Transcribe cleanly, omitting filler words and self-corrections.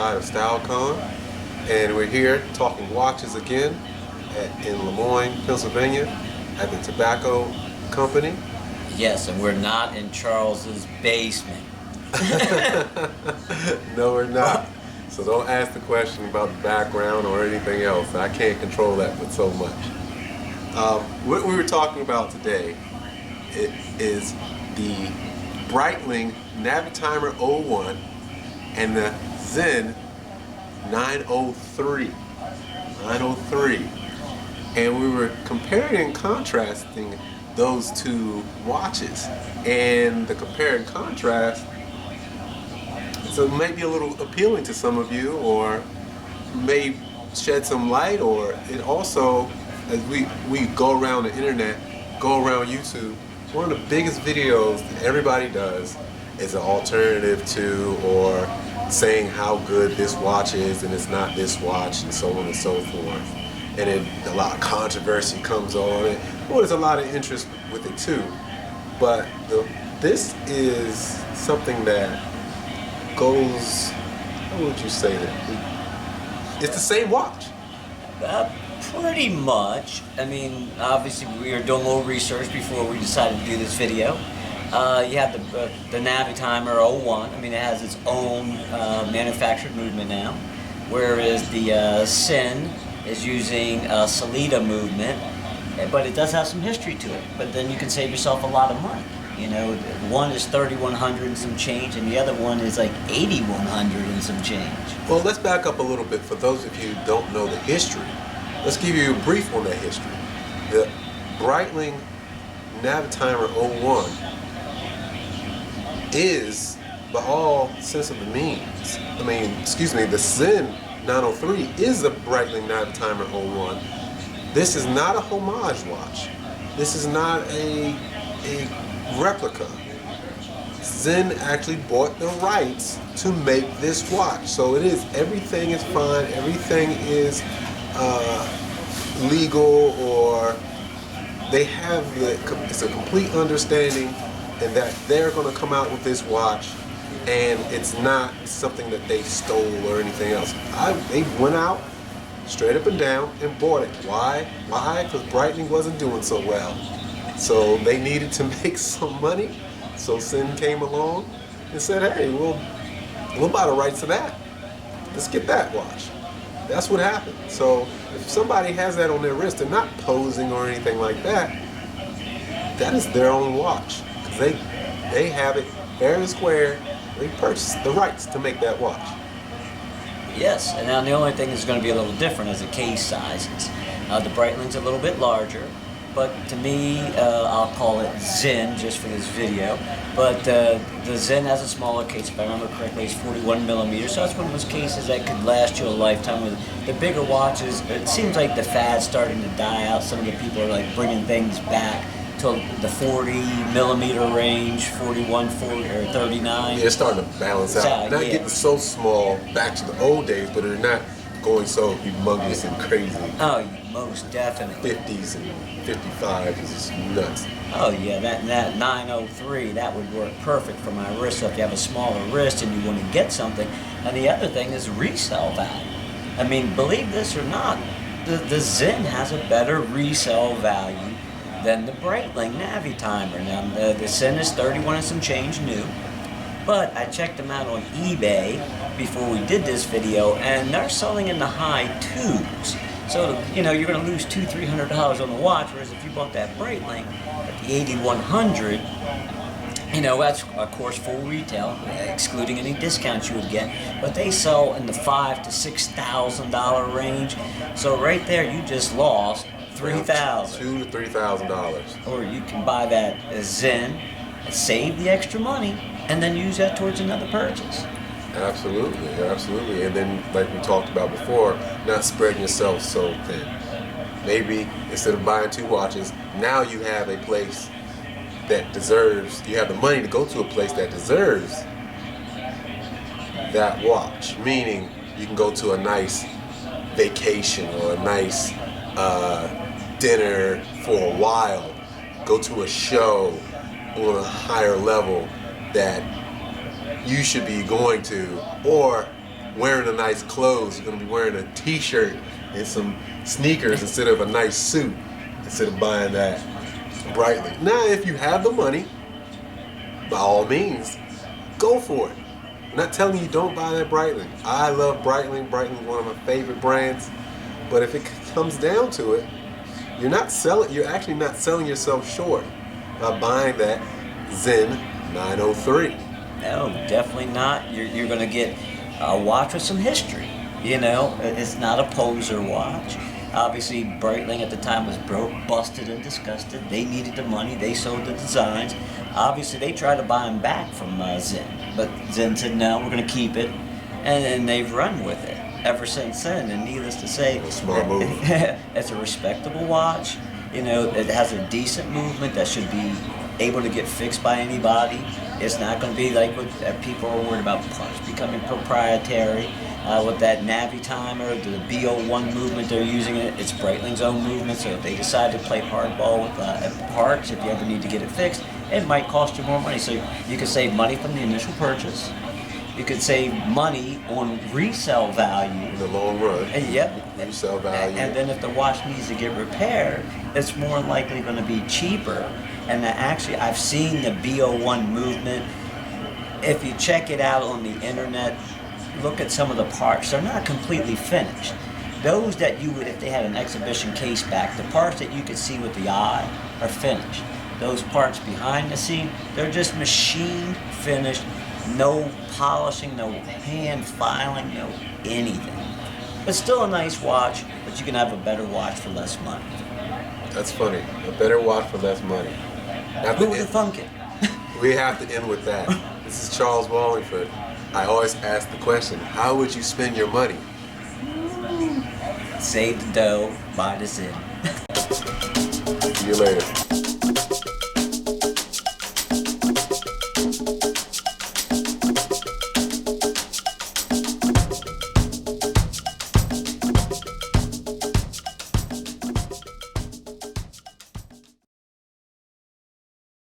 Walhingford and Style Khan, and we're here talking watches again in Lemoyne, Pennsylvania, at the tobacco company. Yes, and we're not in Charles's basement. No, we're not. So don't ask the question about the background or anything else. I can't control that with so much. What we were talking about today is the Breitling Navitimer 01 and the Sinn 903. And we were comparing and contrasting those two watches. And the compare and contrast, so it may be a little appealing to some of you, or may shed some light, or it also, as we go around the internet, go around YouTube, one of the biggest videos that everybody does is an alternative to, or saying how good this watch is and it's not this watch, and so on and so forth. And a lot of controversy comes on it. Well, there's a lot of interest with it too. But this is something that goes, how would you say that? It's the same watch. Pretty much. I mean, obviously we were doing a little research before we decided to do this video. You have the Navitimer 01. I mean, it has its own manufactured movement now, whereas the Sinn is using a Salida movement, but it does have some history to it. But then you can save yourself a lot of money. You know, one is 3,100 and some change, and the other one is like 8,100 and some change. Well, let's back up a little bit for those of you who don't know the history. Let's give you a brief on that history. The Breitling Navitimer 01 is, by all sense of the means, the Sinn 903 is the Breitling Navitimer 01. This is not a homage watch. This is not a replica. Sinn actually bought the rights to make this watch. So it is, everything is fine, everything is legal, or they have it's a complete understanding, and that they're going to come out with this watch, and it's not something that they stole or anything else. They went out straight up and down and bought it. Why? Because Breitling wasn't doing so well. So they needed to make some money. So Sinn came along and said, hey, we'll buy the rights to that. Let's get that watch. That's what happened. So if somebody has that on their wrist, they're not posing or anything like that. That is their own watch. Because they have it fair and square. They purchased the rights to make that watch. Yes, and now the only thing that's going to be a little different is the case sizes. The Breitling's a little bit larger, but to me, I'll call it Sinn just for this video. But the Sinn has a smaller case, if I remember correctly, it's 41 millimeters. So that's one of those cases that could last you a lifetime. With the bigger watches, it seems like the fad's starting to die out. Some of the people are like bringing things back to the 40 millimeter range, 41, 40, or 39. Yeah, it's starting to balance out. Not getting so small back to the old days, but they're not going so humongous and crazy. Oh, most definitely. 50s and 55s is just nuts. Oh yeah, that 903, that would work perfect for my wrist. So if you have a smaller wrist and you want to get something. And the other thing is resale value. I mean, believe this or not, the Sinn has a better resale value than the Breitling Navitimer. Now the Sinn is 31 and some change new, but I checked them out on eBay before we did this video, and they're selling in the high twos. So you know, you're going to lose $200-300 on the watch, whereas if you bought that Breitling at the 8,100, you know, that's of course full retail, excluding any discounts you would get, but they sell in the $5,000 to $6,000 range. So right there, you just lost $3,000. $2,000 to $3,000. Or you can buy that Sinn, save the extra money, and then use that towards another purchase. Absolutely. And then, like we talked about before, not spreading yourself so thin. Maybe instead of buying two watches, now you have a place that deserves, you have the money to go to a place that deserves that watch. Meaning, you can go to a nice vacation or a nice dinner for a while, go to a show on a higher level that you should be going to, or wearing a nice clothes. You're gonna be wearing a t-shirt and some sneakers instead of a nice suit, instead of buying that Breitling. Now, if you have the money, by all means, go for it. I'm not telling you don't buy that Breitling. I love Breitling. Breitling is one of my favorite brands. But if it comes down to it, you're actually not selling yourself short by buying that Sinn 903. No, definitely not. You're going to get a watch with some history. You know, it's not a poser watch. Obviously, Breitling at the time was broke, busted, and disgusted. They needed the money. They sold the designs. Obviously, they tried to buy them back from Sinn, but Sinn said, no, we're going to keep it. And they've run with it ever since then. And needless to say, smart move. It's a respectable watch. You know, it has a decent movement that should be able to get fixed by anybody. It's not going to be like what people are worried about parts becoming proprietary. With that Navitimer, the BO1 movement they're using it's Breitling's own movement, so if they decide to play hardball with parts, if you ever need to get it fixed, it might cost you more money. So you could save money from the initial purchase. You could save money on resale value. In the long run. Yep. Resale value. And then if the watch needs to get repaired, it's more likely going to be cheaper. And actually, I've seen the BO1 movement. If you check it out on the internet, look at some of the parts. They're not completely finished. Those that you would, if they had an exhibition case back, the parts that you could see with the eye are finished. Those parts behind the scene, they're just machined, finished, no polishing, no hand filing, no anything. But still a nice watch, but you can have a better watch for less money. That's funny. A better watch for less money. Who would have thunk it? We have to end with that. This is Charles Walhingford. I always ask the question, how would you spend your money? Save the dough, buy the Sinn. See you later.